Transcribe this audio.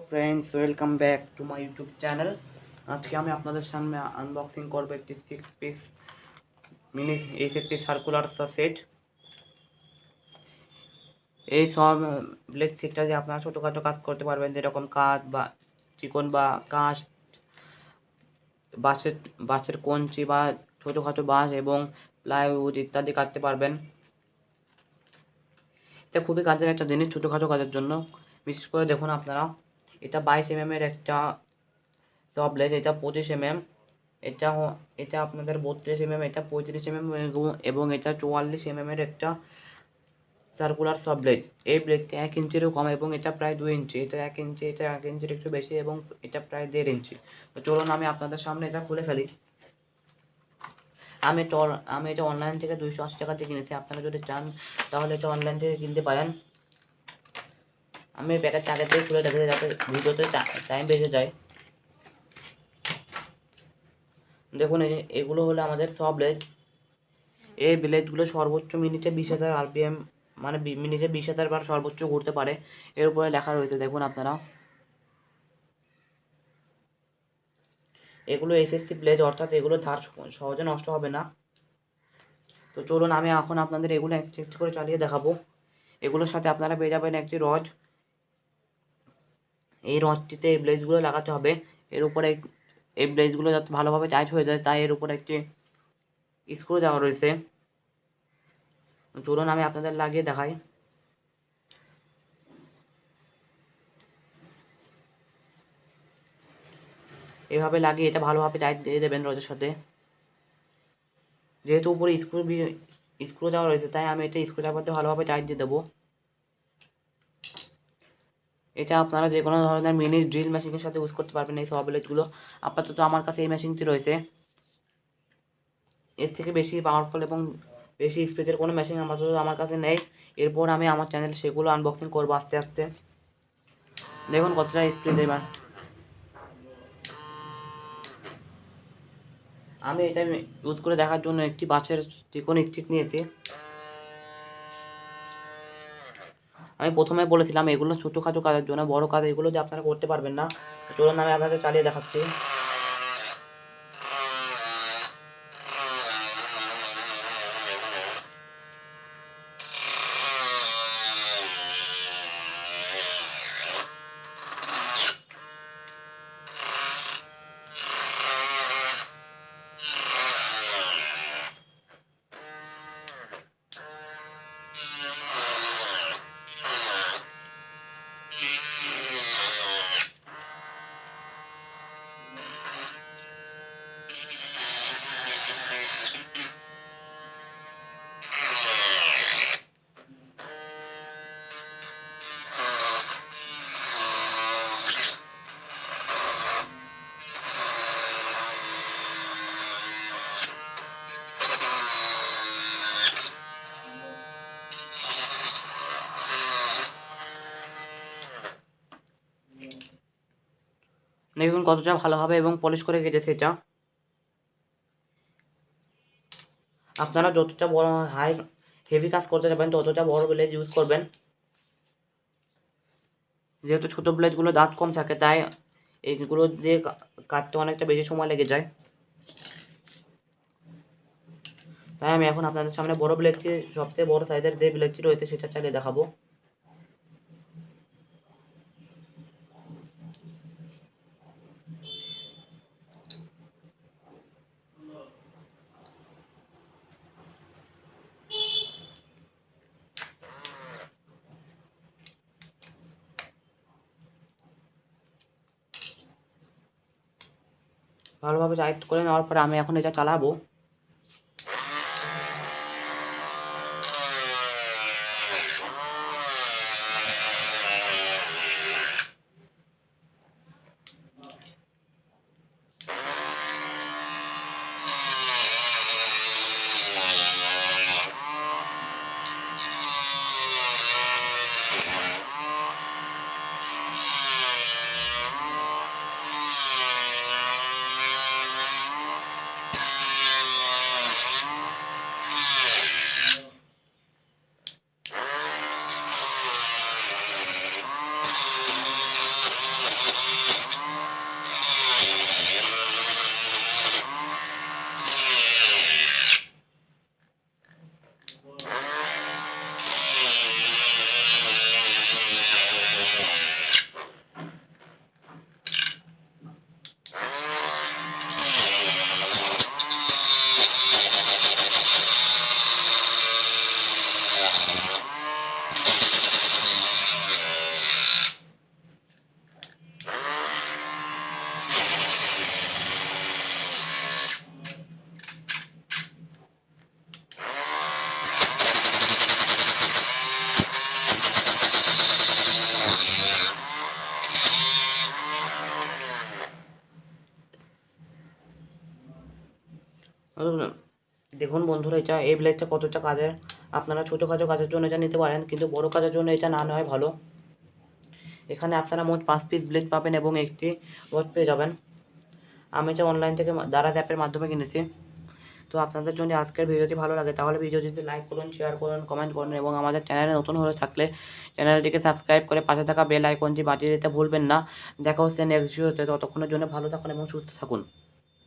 Friends, welcome back to my YouTube channel. আজকে আমি আপনাদের সামনে আনবক্সিং করবো একটি 6 পিস মিনি এইচএফটি সার্কুলার সেট। এই সব ব্লেড সেটটা দিয়ে আপনারা ছোটোখাটো কাজ করতে পারবেন, যেরকম কাঠ বা চিকন বা কাঁচ, বাঁশের বাঁশের কঞ্চি বা ছোটোখাটো বাঁশ এবং প্লাইউড ইত্যাদি কাটতে পারবেন। এটা খুবই কাজের একটা জিনিস ছোটোখাটো কাজের জন্য। বিশেষ করে দেখুন আপনারা, এটা 22 mm এর একটা ব্লেড, এটা 25 mm, এটা এটা আপনাদের 32 mm, এটা 35 mm এবং এটা 44 mm এর একটা সার্কুলার সব ব্লেড। এই ব্লেডটা 1 ইঞ্চিরও কম এবং এটা প্রায় 2 ইঞ্চি। এটা 1 ইঞ্চি, এটা 1 ইঞ্চির একটু বেশি এবং এটা প্রায় 1.5 ইঞ্চি। তো চলুন আমি আপনাদের সামনে এটা খুলে ফেলি। আমি এটা অনলাইন থেকে 280 টাকা দিয়ে কিনেছি। আপনারা যদি চান তাহলে এটা অনলাইন থেকে কিনতে পারেন। আমি প্যাকেটটা আগে থেকে খুলে রেখেছি যাতে ভিডিওতে টাইম বেঁচে যায়। দেখুন এগুলো হলো আমাদের সব ব্লেড। এই ব্লেডগুলো সর্বোচ্চ মিনিটে 20,000 RPM, মানে মিনিটে 20,000 বার সর্বোচ্চ ঘুরতে পারে। এর উপরে লেখা রয়েছে, দেখুন আপনারা। এগুলো এসএসসি ব্লেড, অর্থাৎ এগুলো ধার সহজে নষ্ট হবে না। তো চলুন আমি এখন আপনাদের এগুলো একটি একটি করে চালিয়ে দেখাবো। এগুলোর সাথে আপনারা পেয়ে যাবেন একটি রড। এই রডটিতে এই ব্লেডগুলো লাগাতে হবে। এর উপরে এই ব্লেডগুলো যাতে ভালোভাবে চার্জ হয়ে যায়, তাই এর উপরে একটি স্ক্রু দেওয়া রয়েছে। চলুন আমি আপনাদের লাগিয়ে দেখাই। এভাবে লাগিয়ে এটা ভালোভাবে চার্জ দিয়ে দেবেন রডের সাথে। যেহেতু উপরে স্ক্রু দেওয়া রয়েছে, তাই আমি এটা স্ক্রু ড্রাইভার দিয়ে ভালোভাবে চার্জ দিয়ে দেবো। এটা আপনারা যে কোনো ধরনের মিনি ড্রিল মেশিনের সাথে ইউজ করতে পারবেন এই সব ব্লেডগুলো। আপাতত আমার কাছে এই মেশিনটি রয়েছে। এর থেকে বেশি পাওয়ারফুল এবং বেশি স্পিডের কোনো মেশিন আমার কাছে নেই। এরপর আমি আমার চ্যানেলে সেগুলো আনবক্সিং করবো আস্তে আস্তে। দেখুন কতটা স্পিড। এবার আমি এটা ইউজ করে দেখার জন্য একটি বাঁশের চিকন স্টিক নিয়েছি। আমি প্রথমে বলেছিলাম এগুলো ছোটোখাটো কাজের জন্য, বড় কাজ এগুলো যে আপনারা করতে পারবেন না। চলুন আমি আপনাদের চালিয়ে দেখাচ্ছি। দেখুন কতটা ভালোভাবে এবং পলিশ করে কেটেছে এটা। আপনারা যতটা বড় হেভি কাজ করতে যাবেন ততটা বড় ব্লেড ইউজ করবেন। যেহেতু ছোট ব্লেডগুলো দাঁত কম থাকে, তাই এইগুলো দিয়ে কাটতে অনেকটা বেশি সময় লেগে যায়। তাই আমি এখন আপনাদের সামনে বড় ব্লেডটি, সবচেয়ে বড় সাইজের যে ব্লেডটি রয়েছে সেটা চালিয়ে দেখাবো। ভালোভাবে টাইট করে নেওয়ার পরে আমি এখন এটা চালাবো। দেখুন বন্ধুরা, এটা এই ব্লেডটা কতটা কাজের। আপনারা ছোটোখাটো কাজের জন্য এটা নিতে পারেন, কিন্তু বড় কাজের জন্য এটা না নেওয়াই ভালো। এখানে আপনারা মোট 5 পিস ব্লেড পাবেন এবং একটি রড পেয়ে যাবেন। আমি এটা অনলাইন থেকে দারাজ অ্যাপের মাধ্যমে কিনেছি। তো আপনাদের যদি আজকের ভিডিওটি ভালো লাগে তাহলে ভিডিওটিতে লাইক করুন, শেয়ার করুন, কমেন্ট করুন এবং আমাদের চ্যানেলে নতুন হয়ে থাকলে চ্যানেলটিকে সাবস্ক্রাইব করে পাশে থাকা বেল আইকনটি বাজিয়ে দিতে ভুলবেন না। দেখা হচ্ছে নেক্সট ভিডিওতে। ততক্ষণের জন্য ভালো থাকুন এবং সুস্থ থাকুন।